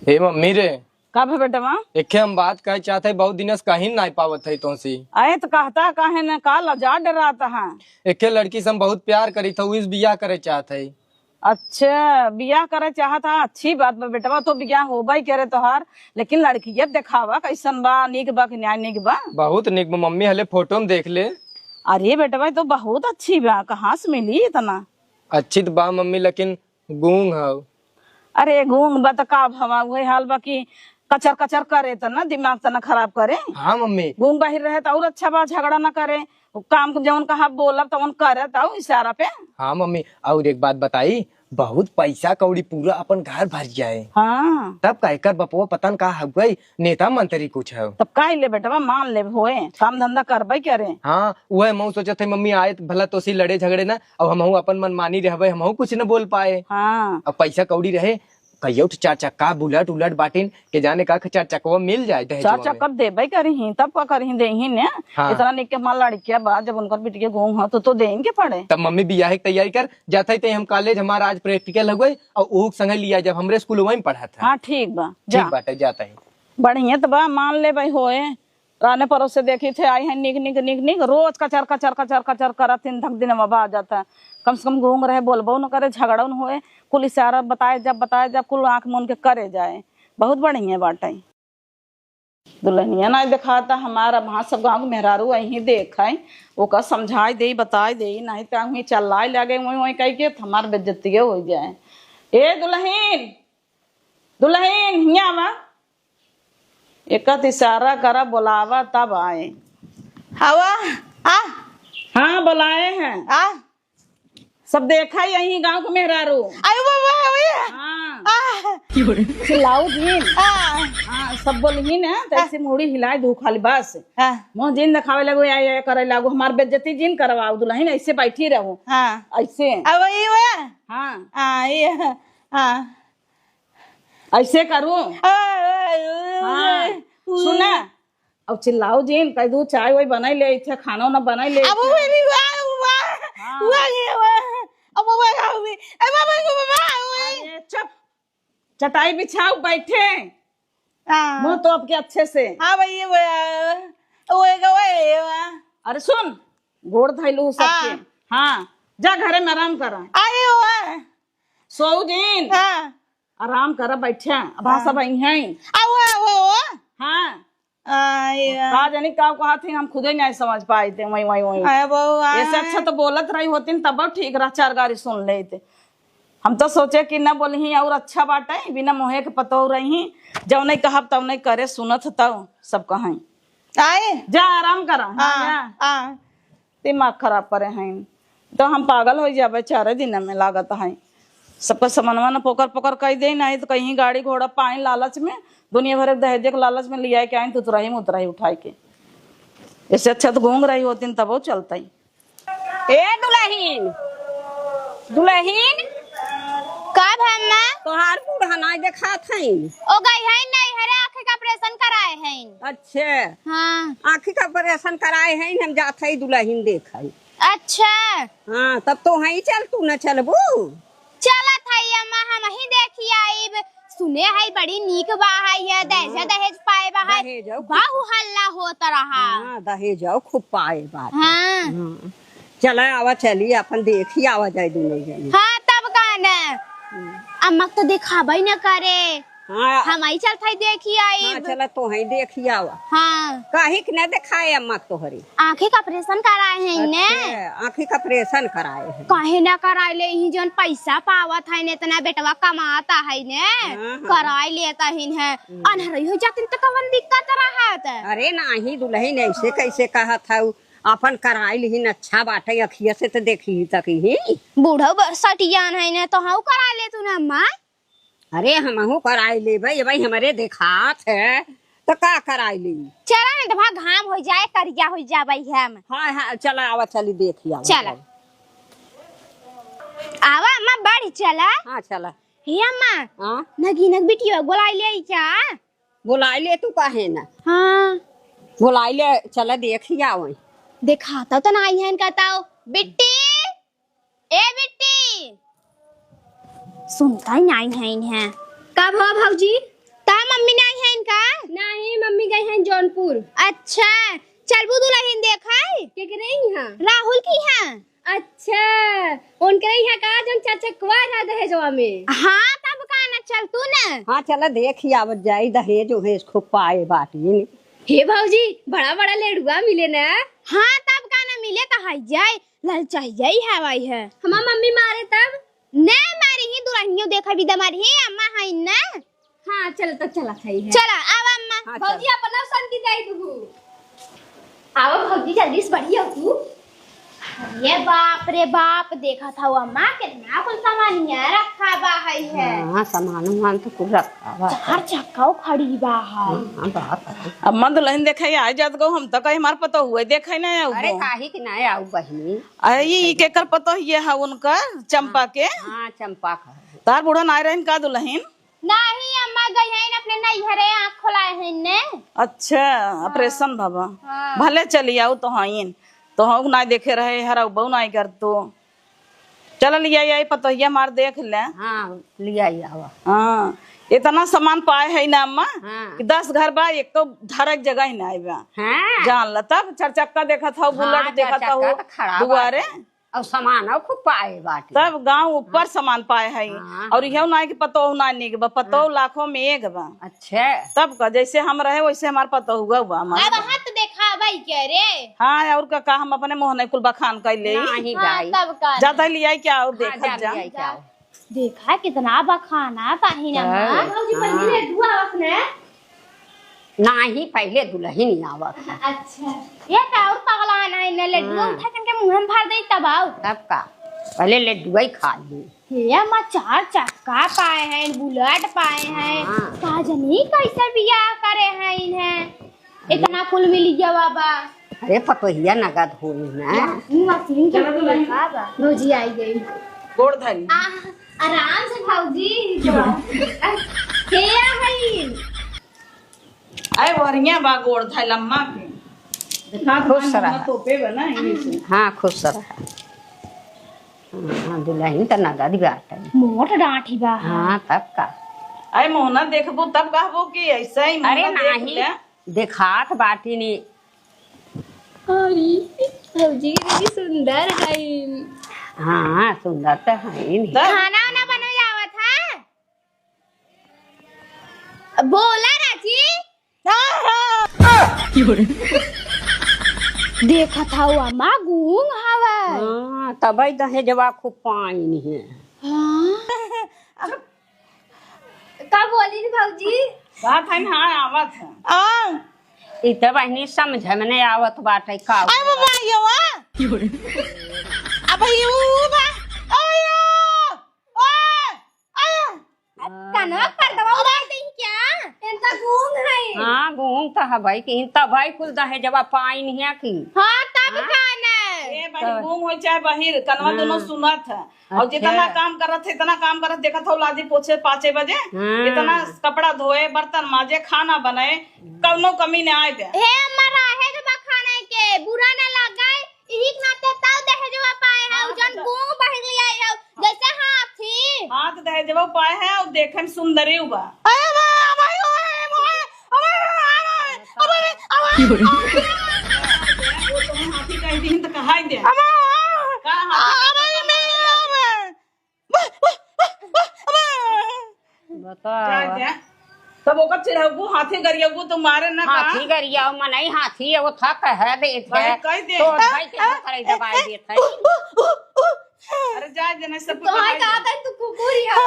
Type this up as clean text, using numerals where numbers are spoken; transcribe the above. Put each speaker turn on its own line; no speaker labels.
हे mummy रे,
का भे बेटवा?
एके हम बात कहे चाहते बहुत दिन से कहीं नहीं पावत है तो सी।
आए तो कहता काहे न का लजा डराता है।
एके लड़की से हम बहुत प्यार करी था, इस बियाह करे चाहते है।
अच्छा बियाह करे चाहता, अच्छी बात बा बेटवा, तो बियाह होबा ही करे तोहार। लेकिन लड़की दिखावा कैसन बा, निक बा कि न्याय निक बा?
बहुत निक बा मम्मी, हले फोटो में देख ले।
अरे बेटवा तो बहुत अच्छी बा, कहाँ से मिली इतना?
अच्छी तो बा मम्मी, लेकिन गूंग है।
अरे गूंग बा तो का भवा वही हाल बा कि कचर कचर करे तो ना दिमाग तो ना खराब करे।
हाँ मम्मी।
गूंग बाहिर रहे तो और अच्छा बा, झगड़ा ना करे, काम जौन कहा बोलब तवन करे तो इशारा पे।
हाँ मम्मी, और एक बात बताई, बहुत पैसा कौड़ी पूरा अपन घर भर जाए।
हाँ
तब कहकर बपुआ पतन का हो गई, नेता मंत्री कुछ है।
तब का ले बेटवा, मान ले होए, काम धंधा करबे करे।
हाँ वह मैं सोचत है मम्मी आए भला तो सी लड़े झगड़े ना, और हम अपन मनमानी रहे, हम कुछ न बोल पाए।
हाँ
अब पैसा कौड़ी रहे, कहियो चार चक्का बुलेट उलट बाटिन के जाने का चार चक्का मिल जाए।
चार चक्कर देबे करी तब का करी दे ही ने।
हाँ।
इतना निक के मां लड़किया बा, जब उनकर बिटिया गूंग हो तो देंगे पड़े।
तब मम्मी बियाह की तैयारी कर जाते थे हम कॉलेज, हमारा आज प्रैक्टिकल हो गई और ऊ संग लिया जब हमरे स्कूल वहीं पढ़ा था।
हाँ ठीक बा,
ठीक बात है, जाता है।
बढ़िया तो बा, मान ले भाई होए। राने परोस से देखी थे आई है निक निक निक निक, रोज कचर कचर कचर कचर करत तीन धक दिन में आ जाता है। कम से कम गूंग रहे, बोलबो न करे, झगड़ा न होए, कुल इशारा बताए जब कुल आंख मूंद के करे जाए। बहुत बढ़िया बाटे। दुल्हनिया ना दिखाता हमारा, वहाँ सब गाँव के मेहरारू यही देख है, ओका समझाई दे बताई दे, नहीं तो वहीं चल्लाए लगे वही वही कह के हमार बेइज्जती हो जाए। ए दुल्हन दुल्हन हिया बा, एक इशारा करा बुलावा तब आए।
हवा आ
हाँ बुलाए हैं,
आ
सब देखा यही गांव के मेहरारू।
आयो बाबा ओए
हाँ
आ
चिल्लाऊ दिन।
आ
हाँ सब बोलही ना, तैसे मुड़ी हिलाए दू खाली बस।
हां
मुँह जिन दिखावे लगो या करे लागो, हमार बेइज्जती जिन करवाओ। दुल्हन ऐसे बैठी रहूं
हां
ऐसे।
अब ये वे
हाँ
आ ये हां
ऐसे करूं। हाँ सुना, अब चिल्लाओ जिन कह दू चाय वही बनाई ले थे, खाना ना बनाई ले।
अब मेरी वाह ये वाह अब बाबा हुई ए बाबा को बाबा हुई।
अरे चुप, चटाई बिछाओ बैठे,
हां
मुंह तो आपके अच्छे से।
हां भाई ये ओए गए
अरे सुन, गोड़ धैलू सबके। हाँ जा घरे में आराम करा।
आयो वाह
सो दिन
हां
आराम करा बैठे, अब हाँ सब आई हैं।
आओ
हाँ
आया
कहा जानी का कहा थी, हम खुदे नहीं समझ पाए थे। वही वही वही
आया बउआ
ऐसे अच्छा तो बोलत रही होती तब ठीक रहा, चार गाड़ी सुन लेते। हम तो सोचे कि न बोलही और अच्छा बाटे, बिना मोहे के पतो रही, जब नहीं कहब तब नहीं करे, सुनत तब सब कहें।
आए
जा आराम करा। हाँ,
हां
दिमाग खराब करे हैं तो हम पागल हो जाबे 4 दिन में लागत है। सबका समनवा न पोकर पोकर कह दे, नहीं तो कहीं गाड़ी घोड़ा पाए लालच में, दुनिया भर दहेज के लालच में लिया के आए तो उतराही में उतराही उठाए के। इससे अच्छा तो घूंग रही होती तब वो चलता ही।
ए दुल्हन दुल्हन
का भम्मा
तोहार बुढ़ाना देखा थी।
ओ गई है नहीं हरे आंखें का ऑपरेशन कराए हैं।
अच्छे
हां
आँखी का ऑपरेशन कराए हैं, हम जाते दुल्हन देखे।
अच्छा
हाँ तब तो वहीं चल, तू न चलबू?
चला था अम्मा, हम ही देखी आईब। सुने है बड़ी नीक बा है, दहेज पाए बा है,
दहेज
बाहु हल्ला होत रहा।
हाँ दहेज खूब पाए बात।
हां
चला आवा चली अपन देखी आवा जाए दोनों जने।
हां तब कहना अम्मा तो दिखाबे न करे,
हाँ
हम ही चलते देखी
हाँ
आईब।
चला तो वहीं देखी आवा।
हां
काहे कि न दिखाए अम्मा तोहरी?
आंखें का ऑपरेशन कराए हैं ने।
आँखी का ऑपरेशन कराए हैं।
काहे ना कराए ले ही, जन पैसा पावत है ने, इतना बेटवा कमाता है ने, कराए लेता ही है। अनहरई हो जाती तो कवन दिक्कत रहत?
अरे नहीं दुल्हन ऐसे कैसे कहा था, अपन कराई ली अच्छा बाटे, अखिया से तो देखी तक ही।
बूढ़ा सटियान है ने तो हाउ करा ले तू ना अम्मा।
अरे हमहू कराई ले भाई हमारे देखात है तो का कराई ली।
चला ना दफा घाम हो जाए, करिया हो जाबे हम।
हाँ हाँ चला आवा चली देखी आवा।
चला आवा अम्मा बड़ी चला।
हाँ चला।
हे अम्मा
हाँ
नगीनक बिटिया बुलाई ले क्या?
बुलाई ले तू काहे ना?
हाँ
बुलाई ले, चला देखी आवा।
दिखाता तो नहीं है, कहताओ बिट्टी ए बिट्टी, सुनता ही नहीं है।
कब हो भौजी?
अच्छा चलबू दुल्हन देखाई
केकरे यहाँ?
राहुल की है।
अच्छा उनके यहाँ का जन चचकवा रहा दहेजवा में।
हाँ तब का ना चल तू न।
हाँ चला देखी आवत जाई दहेज उहेज खूब पाए बाटी।
हे भाऊजी बड़ा बड़ा लेडुआ मिले ना।
हाँ तब का ना मिले तो हाई जाए लल चाहिए है भाई है।
हमार मम्मी मारे तब
न मारी ही दुल्हनियों देखा भी दमारी ही अम्मा है न।
हाँ चल तो चला सही है।
चला अब अम्मा।
हाँ,
भाऊजी अपना शांति जाई तू। आओ भाऊजी जल्दी से बढ़िया तू।
ये बाप रे बाप देखा था वो अम्मा कितना कुछ सामान यहाँ रखा बा है।
हाँ सामान वामान तो कुछ रखा हुआ है।
चार चक्का खड़ी बा है।
हाँ बात है।
अम्मा दुल्हन देखे आ जात गो हम तो कहीं हमार पता हुए देखे ना
अरे काहे कि ना आऊ बहिनी।
आई के कर पता ये है उनका चंपा के।
हाँ चंपा का
तार बूढ़ा ना रहन का दुल्हन।
नहीं अम्मा गई है अपने नैहरे आँख खोलाए हैं ने।
अच्छा ऑपरेशन बाबा भले चली आओ तो हाँ तो हम ना देखे रहे हरा बहु ना कर तो चल लिया आई पता ये मार देख ले।
हाँ लिया आवा।
हाँ इतना सामान पाए है ना अम्मा
हाँ।
कि 10 घर बा एक तो धरक जगह ही ना आएगा।
हाँ
जान ल तब चरचक्का देखा था बुलेट देखा था वो दुआरे
और सामान और खूब पाए बाटी।
तब गांव ऊपर सामान पाए है
हाँ।
और यह ना कि पतो ना नहीं बा पतो लाखों में एक बा।
अच्छा
तब का जैसे हम रहे वैसे हमार पतो हुआ बा
अब
हमारा।
हाथ देखा भाई क्या रे।
हाँ और का हम अपने मोहन कुल बखान कर ले
नहीं
हाँ
गाई।
तब का
जाता लिया क्या और
हाँ,
देखा जा
लियाई क्या।
देखा कितना बखाना ताही ना अम्मा।
भाऊजी पहले लेडुआ अपने।
नहीं पहले दुल्हन आवत है।
अच्छा ये तो और पगला है न लड्डू उठा के मुंह में भर दे तब आओ।
तब का पहले लड्डू ही खा ली।
ये अम्मा 4 चक्का पाए हैं बुलेट पाए हैं।
हाँ।
का जानी कैसे बियाह करे हैं इन्हें इतना कुल मिल गया बाबा।
अरे पतोहिया नगद हो ना।
मशीन के देखा बा।
भाऊजी आई गई।
गोड़ धरी
आराम से भाऊजी। के आई?
अरे वरिया बा गोड़ धरी लम्मा के देखा
खुश रहा।
तोपे बना इन्हीं से।
हाँ खुश रहा। हाँ दुल्हन तो नगद बाटे।
मोट डांठी बा।
हाँ तब का।
अरे मोहना देखबो तब कहबो कि ऐसा ही
अरे
मोहना देख
नहीं
ले।
देखात बाटी नी।
अरे भाऊजी कितनी सुंदर है।
हाँ सुंदर तो है नहीं।
तब
खाना वाना बनो जावत है। बोला राजी। देखा था वो अम्मा गूंग हवा।
हाँ तब दहेजवा खूब पानी है।
का बोली थी भाऊजी?
बात है हाँ आवत है।
इ तो बहनी समझ में नहीं आवत बाटे का।
कनवा पर दवा उड़ा दे क्या।
इनका गूंग है।
हाँ घूम तो है भाई कि तब भाई कुल दहेजवा पाई नहीं है कि।
हाँ तब खाना।
ए भाई घूम हो चाहे बाहर कनवा दोनों सुनत है और
अच्छा।
जितना काम करत है इतना काम करत देखा था लादी पोछे 5 बजे
हाँ।
इतना कपड़ा धोए बर्तन माजे खाना बनाए कौनो कमी न आए दे।
हे मरा है जो खाना के बुरा ना लगाए इही नाते ताव दहेजवा पाए है जन गूंग बहिर लिया है जैसे हाथी।
हाँ तो दहेजवा पाए है और देखे में सुंदरी बा। हाथी कह दी तो कहा दे
बता
तब ओकर चिढ़ाऊ हाथी गरियाऊ तो मारे ना
हाथी गरिया मनई हाथी है वो थक है देत है।
कह दे
तो भाई के करे दबाई देत है।
अरे जा जने सब
तो है का तू कुकुर है।